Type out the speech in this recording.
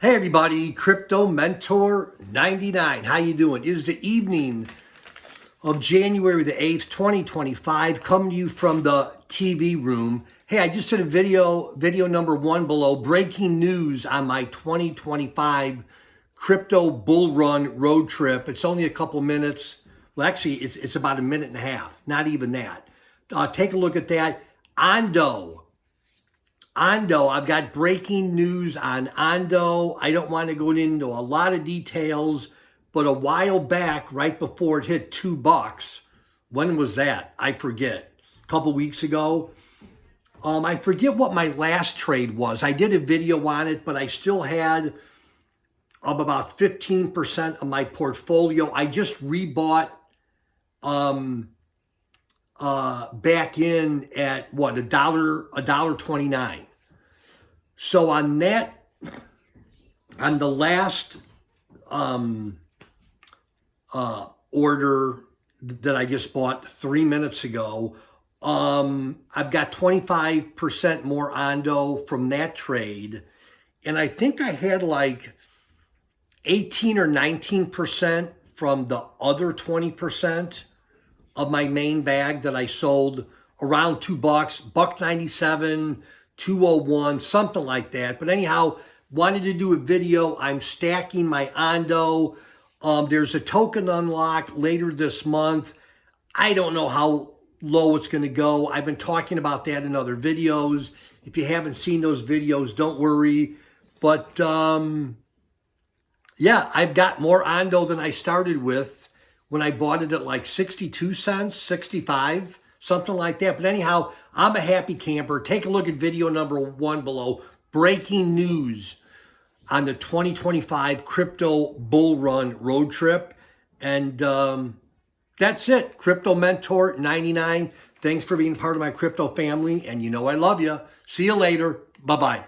Hey everybody, Crypto Mentor 99. How you doing? It is the evening of January the 8th, 2025, coming to you from the TV room. Hey, I just did a video number 1 below, breaking news on my 2025 crypto bull run road trip. It's only a couple minutes. Well, actually, it's about a minute and a half, not even that. Take a look at that. ONDO, I've got breaking news on ONDO. I don't want to go into a lot of details, but a while back, right before it hit $2, when was that? I forget. A couple weeks ago. I forget what my last trade was. I did a video on it, but I still had about 15% of my portfolio. I just rebought back in at what, $1.29. So on that, on the last order that I just bought 3 minutes ago, I've got 25% more ONDO from that trade. And I think I had like 18 or 19% from the other 20% of my main bag that I sold around $2, $1.97, 201, something like that. But anyhow, wanted to do a video. I'm stacking my ONDO. There's a token unlock later this month. I don't know how low it's going to go. I've been talking about that in other videos. If you haven't seen those videos, don't worry. But yeah, I've got more ONDO than I started with when I bought it at like 62 cents, 65, something like that. But anyhow, I'm a happy camper. Take a look at video number 1 below. Breaking news on the 2025 crypto bull run road trip. And that's it. Crypto Mentor 99. Thanks for being part of my crypto family. And you know I love you. See you later. Bye-bye.